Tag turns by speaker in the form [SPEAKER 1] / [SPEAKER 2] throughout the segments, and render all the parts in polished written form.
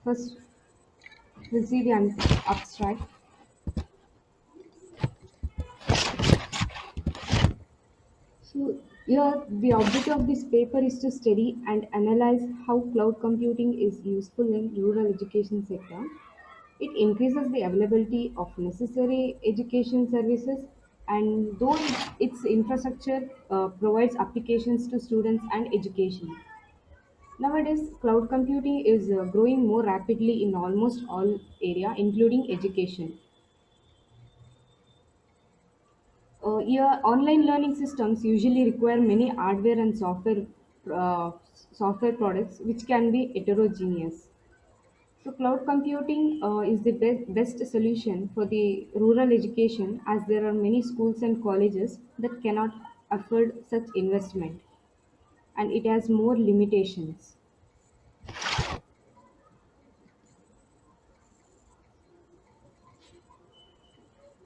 [SPEAKER 1] First, we'll see the abstract. So, here the objective of this paper is to study and analyze how cloud computing is useful in rural education sector. It increases the availability of necessary education services, and though its infrastructure provides applications to students and education. Nowadays, cloud computing is growing more rapidly in almost all area, including education. Yeah, online learning systems usually require many hardware and uh, software products, which can be heterogeneous. So, cloud computing is the best solution for the rural education, as there are many schools and colleges that cannot afford such investment, and it has more limitations.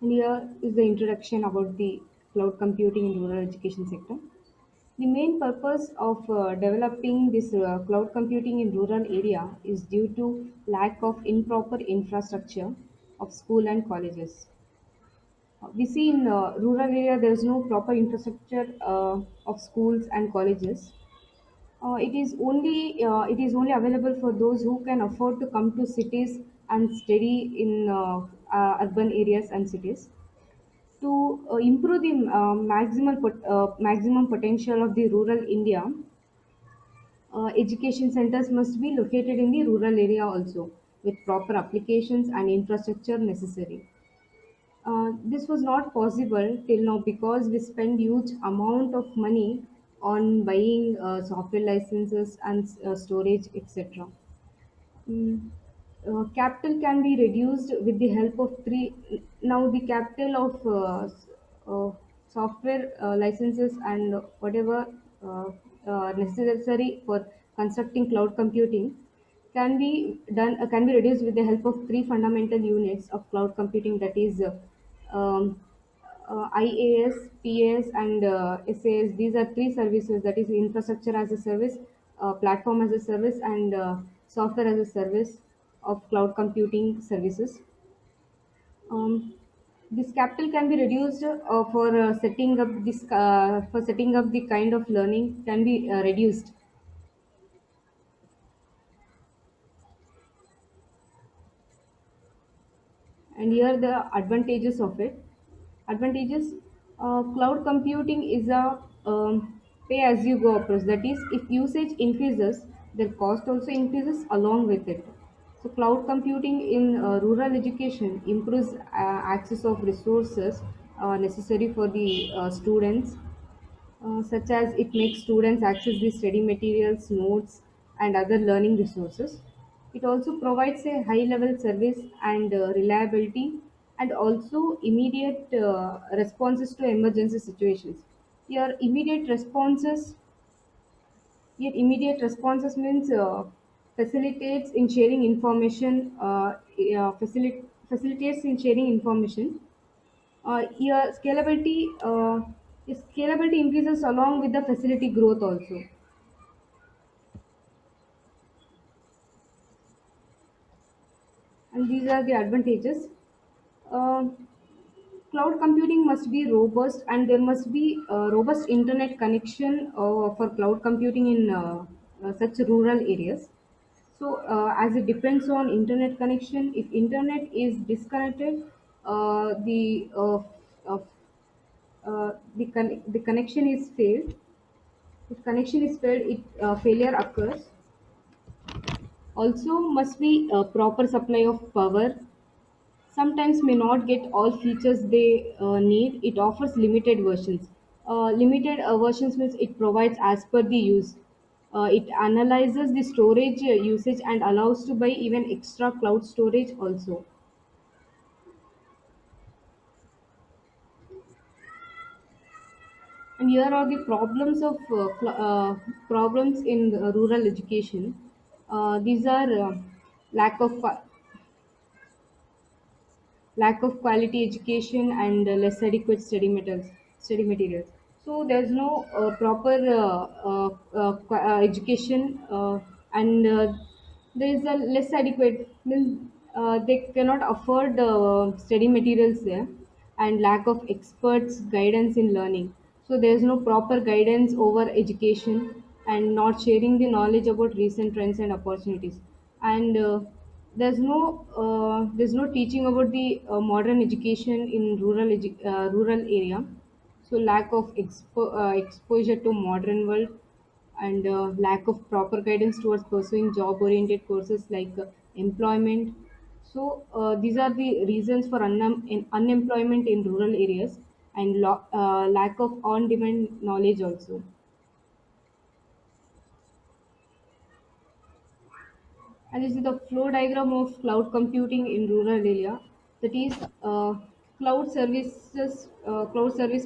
[SPEAKER 1] And here is the introduction about the cloud computing in rural education sector. The main purpose of developing this cloud computing in rural area is due to lack of improper infrastructure of school and colleges. We see in rural area there is no proper infrastructure of schools and colleges. It is only available for those who can afford to come to cities and study in urban areas and cities. To improve the maximum potential of the rural India, education centers must be located in the rural area also, with proper applications and infrastructure necessary. This was not possible till now because we spend huge amount of money on buying software licenses and storage, etc. Mm, Capital can be reduced with the help of three. Now, the capital of software licenses and whatever necessary for constructing cloud computing can be reduced with the help of three fundamental units of cloud computing, that is um, IaaS, PaaS, and SaaS. These are three services, that is infrastructure as a service, platform as a service, and software as a service of cloud computing services. Um, this capital can be reduced for setting up the kind of learning can be reduced. And here the advantages of it. Advantages: cloud computing is a pay as you go approach. That is, if usage increases, their cost also increases along with it. So, cloud computing in rural education improves access of resources necessary for the students, such as it makes students access the study materials, notes, and other learning resources. It also provides a high level service and reliability, and also responses to emergency situations. Your immediate responses means facilitates in sharing information, facilitates in sharing information. Your scalability increases along with the facility growth also. And these are the advantages. Uh, Cloud computing must be robust, and there must be a robust internet connection for cloud computing in such rural areas. So, as it depends on internet connection, if internet is disconnected, the the connection is failed. If connection is failed, it failure occurs. Also, must be a proper supply of power. Sometimes may not get all features they need. It offers limited versions. Limited versions means it provides as per the use. It analyzes the storage usage and allows to buy even extra cloud storage also. And here are the problems in rural education. These are lack of lack of quality education and less adequate study materials. So there's no proper education, and there is a less adequate, means they cannot afford study materials there, and lack of experts guidance in learning. So there is no proper guidance over education, and not sharing the knowledge about recent trends and opportunities. And there's no teaching about the modern education in rural area. So lack of exposure to modern world, and lack of proper guidance towards pursuing job oriented courses like employment. So these are the reasons for unemployment in rural areas, and lack of on demand knowledge also. And this is the flow diagram of cloud computing in rural area. That is, cloud service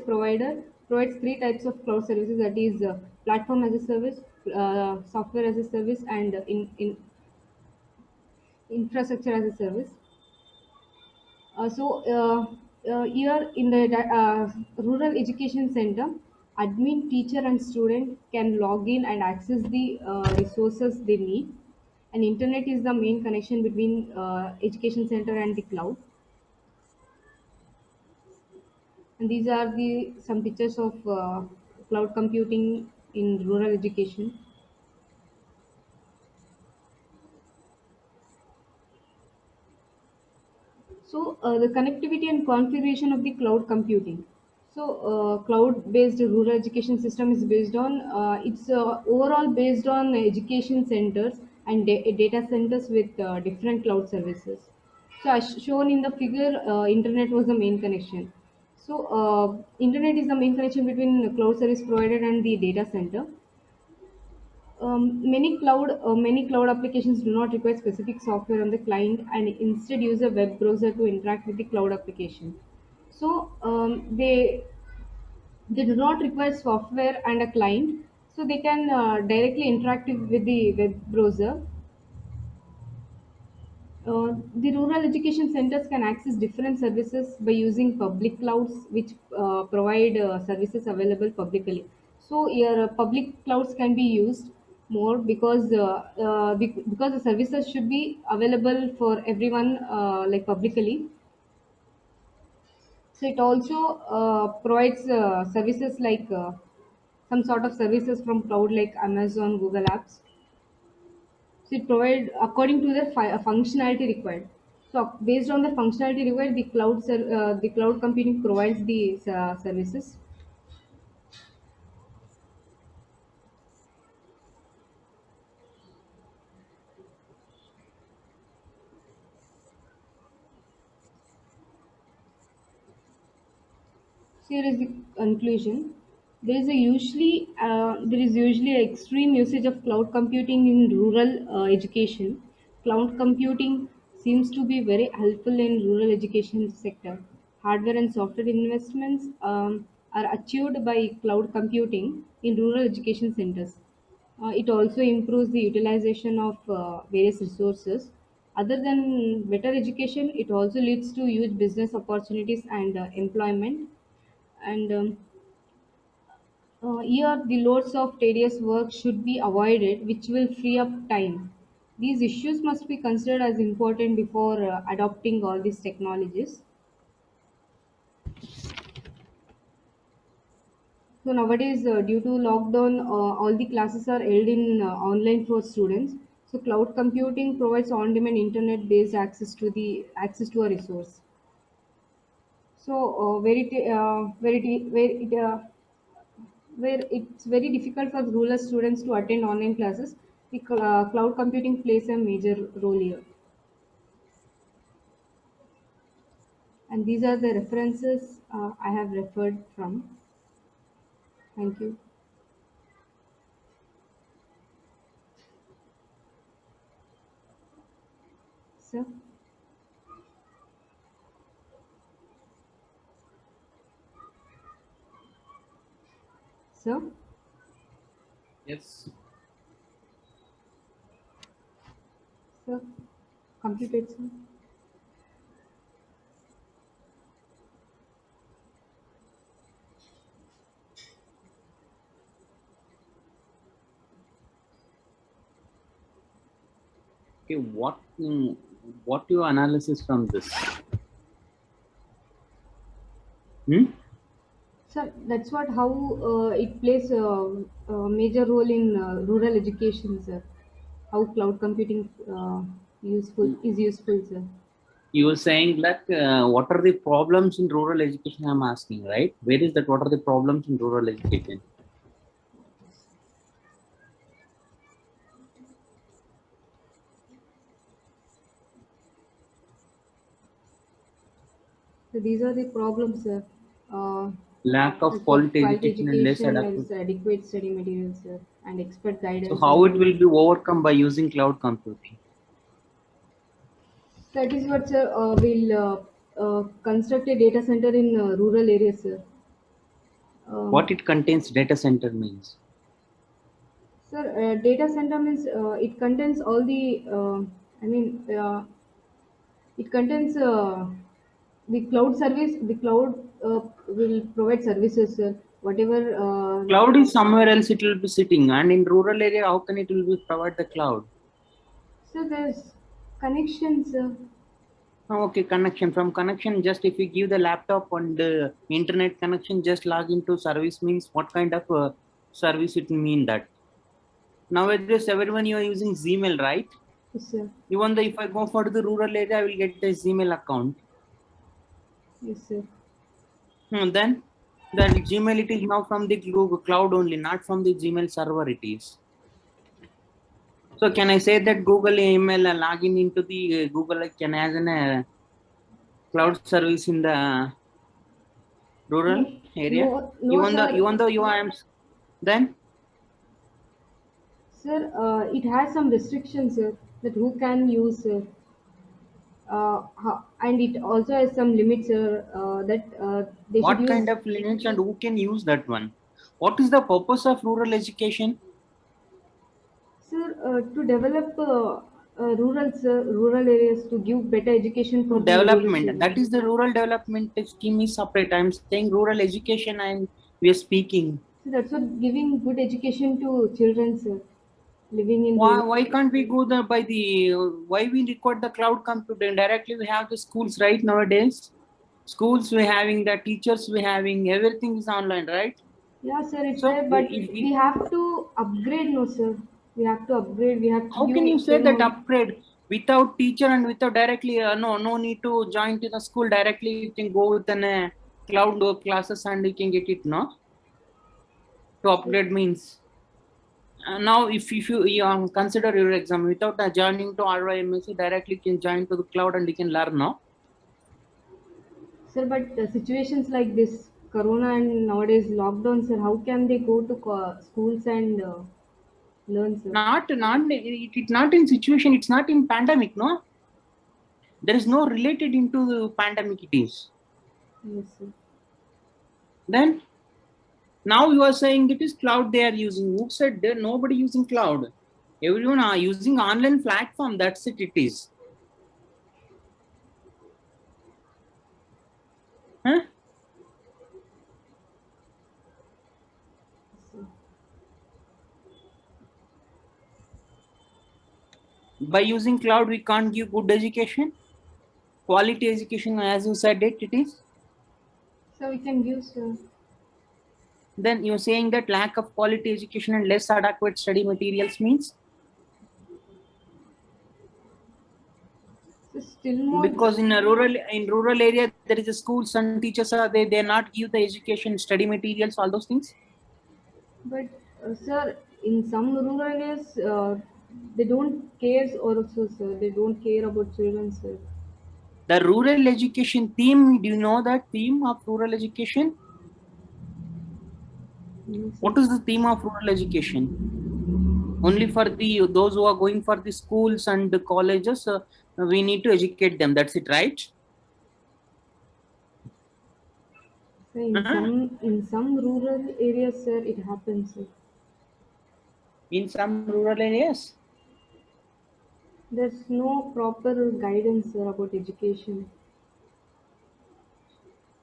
[SPEAKER 1] provider provides three types of cloud services. That is, platform as a service, software as a service, and in infrastructure as a service. Here in the rural education center, admin, teacher, and student can log in and access the resources they need. And internet is the main connection between education center and the cloud. And these are the some pictures of cloud computing in rural education. So, the connectivity and configuration of the cloud computing. So, cloud-based rural education system is based on it's overall based on education centers and data centers with different cloud services. So, as shown in the figure, internet was the main connection. So, internet is the main connection between the cloud service provider and the data center. Many cloud applications do not require specific software on the client, and instead use a web browser to interact with the cloud application. So they do not require software and a client, so they can directly interact with the web browser. The rural education centers can access different services by using public clouds, which provide services available publicly. So, your public clouds can be used more because the services should be available for everyone, like publicly. So, it also provides services like some sort of services from cloud like Amazon, Google Apps. So it provide according to the functionality required. So based on the functionality required, the cloud computing provides the services. So here is the conclusion. There is usually extreme usage of cloud computing in rural education. Cloud computing seems to be very helpful in rural education sector. Hardware and software investments are achieved by cloud computing in rural education centers. It also improves the utilization of various resources. Other than better education, it also leads to huge business opportunities and employment. And here, the loads of tedious work should be avoided, which will free up time. These issues must be considered as important before adopting all these technologies. So nowadays, due to lockdown, all the classes are held in online for students. So cloud computing provides on-demand internet-based access to a resource. So where it's very difficult for rural students to attend online classes, the cloud computing plays a major role here. And these are the references I have referred from. Thank you. Sir, sir,
[SPEAKER 2] Yes,
[SPEAKER 1] sir, completed, sir.
[SPEAKER 2] Okay, what your analysis from this?
[SPEAKER 1] Sir, that's what how it plays a major role in rural education, sir. How cloud computing useful, sir.
[SPEAKER 2] You were saying like what are the problems in rural education? I'm asking, right? Where is that? What are the problems in rural education?
[SPEAKER 1] So these are the problems, sir.
[SPEAKER 2] Lack of
[SPEAKER 1] Lack of
[SPEAKER 2] quality
[SPEAKER 1] quality
[SPEAKER 2] education and less
[SPEAKER 1] education,
[SPEAKER 2] adequate.
[SPEAKER 1] less adequate study materials, sir, and expert
[SPEAKER 2] So
[SPEAKER 1] guidance
[SPEAKER 2] how
[SPEAKER 1] and
[SPEAKER 2] it will
[SPEAKER 1] mentoring.
[SPEAKER 2] be overcome by using cloud computing?
[SPEAKER 1] That is what, sir. Will construct a data center in rural areas, sir.
[SPEAKER 2] What
[SPEAKER 1] Um,
[SPEAKER 2] it contains data center means.
[SPEAKER 1] Sir, data center means it contains all the. I mean, it contains the cloud service. The cloud will provide services, sir. Whatever.
[SPEAKER 2] Cloud is somewhere else it will be sitting, and in rural area, how can it will be provide the cloud?
[SPEAKER 1] So there's connections.
[SPEAKER 2] Oh, okay, connection from connection. Just if you give the laptop and internet connection, just log into service means what kind of service it mean that? Nowadays, everyone you are using Gmail, right?
[SPEAKER 1] Yes, sir.
[SPEAKER 2] Even though if I go for the rural area, I will get the Gmail account.
[SPEAKER 1] Yes, sir.
[SPEAKER 2] Then the Gmail it is now from the Google Cloud only, not from the Gmail server. It is. So can I say that Google email login into the Google can as an cloud service in the rural
[SPEAKER 1] No,
[SPEAKER 2] area?
[SPEAKER 1] no, sir.
[SPEAKER 2] Even though you are then
[SPEAKER 1] Sir, it has some restrictions, sir, that who can use, and it also has some limits, sir, that they should
[SPEAKER 2] what
[SPEAKER 1] use.
[SPEAKER 2] kind of lineage and who can use that one? What is the purpose of rural education?
[SPEAKER 1] Sir, to develop rural areas to give better education for
[SPEAKER 2] To
[SPEAKER 1] the rural
[SPEAKER 2] development. That
[SPEAKER 1] children.
[SPEAKER 2] is the rural development scheme is separate. I'm saying rural education and we are speaking.
[SPEAKER 1] So that's what giving good education to children, sir, living in rural.
[SPEAKER 2] Why can't we go the by the why we record the cloud computing directly? We have the schools right nowadays. Schools we having the teachers we having everything is online, right?
[SPEAKER 1] Yeah, sir, it's
[SPEAKER 2] So
[SPEAKER 1] there, but we have to upgrade, no, sir. We have to upgrade. We have to
[SPEAKER 2] how can you
[SPEAKER 1] give
[SPEAKER 2] say
[SPEAKER 1] them
[SPEAKER 2] that
[SPEAKER 1] more.
[SPEAKER 2] upgrade without teacher and without directly? No need to join to the school directly. You can go with an cloud classes and you can get it. No, to upgrade means. Now, if you consider your exam without joining to RYMSC, directly you can join to the cloud and you can learn now.
[SPEAKER 1] Sir, but situations like this, Corona and nowadays lockdown, sir, how can they go to schools and learn, sir?
[SPEAKER 2] It's not in situation. It's not in pandemic. No, there is no related into the pandemic. It is.
[SPEAKER 1] Yes, sir.
[SPEAKER 2] Then now you are saying it is cloud they are using. Who said there? Nobody using cloud. Everyone are using online platform. That's it. It is. Huh?
[SPEAKER 1] Yes, sir.
[SPEAKER 2] By using cloud, we can't give good education, quality education, as you said it. It is.
[SPEAKER 1] So we can give, sir.
[SPEAKER 2] Then you're saying that lack of quality education and less adequate study materials means
[SPEAKER 1] So still more,
[SPEAKER 2] because in rural area there is a schools and teachers are they not give the education study materials all those things.
[SPEAKER 1] but sir, in some rural areas, they don't care also, sir. They don't care about children, sir.
[SPEAKER 2] The rural education theme, do you know that theme of rural education?
[SPEAKER 1] No, sir.
[SPEAKER 2] What is the theme of rural education? Only for the those who are going for the schools and the colleges, we need to educate them. That's it, right?
[SPEAKER 1] So
[SPEAKER 2] Huh?
[SPEAKER 1] in some rural areas, sir, it happens, sir.
[SPEAKER 2] In some rural areas.
[SPEAKER 1] There's no proper guidance, sir, about education.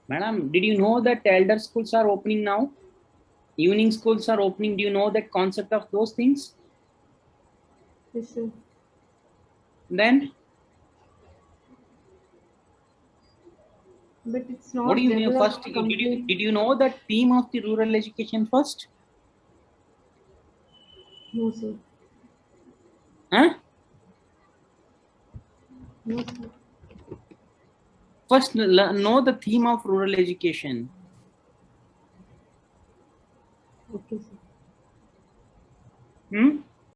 [SPEAKER 2] Madam, did you know that elder schools are opening now? Evening schools are opening. Do you know that concept of those things?
[SPEAKER 1] Yes, sir.
[SPEAKER 2] Then
[SPEAKER 1] But it's
[SPEAKER 2] what
[SPEAKER 1] not
[SPEAKER 2] do you mean
[SPEAKER 1] developed
[SPEAKER 2] first? Did
[SPEAKER 1] complete.
[SPEAKER 2] you know the theme of the rural education first?
[SPEAKER 1] No, sir.
[SPEAKER 2] Huh?
[SPEAKER 1] No, sir.
[SPEAKER 2] First, know the theme of rural education.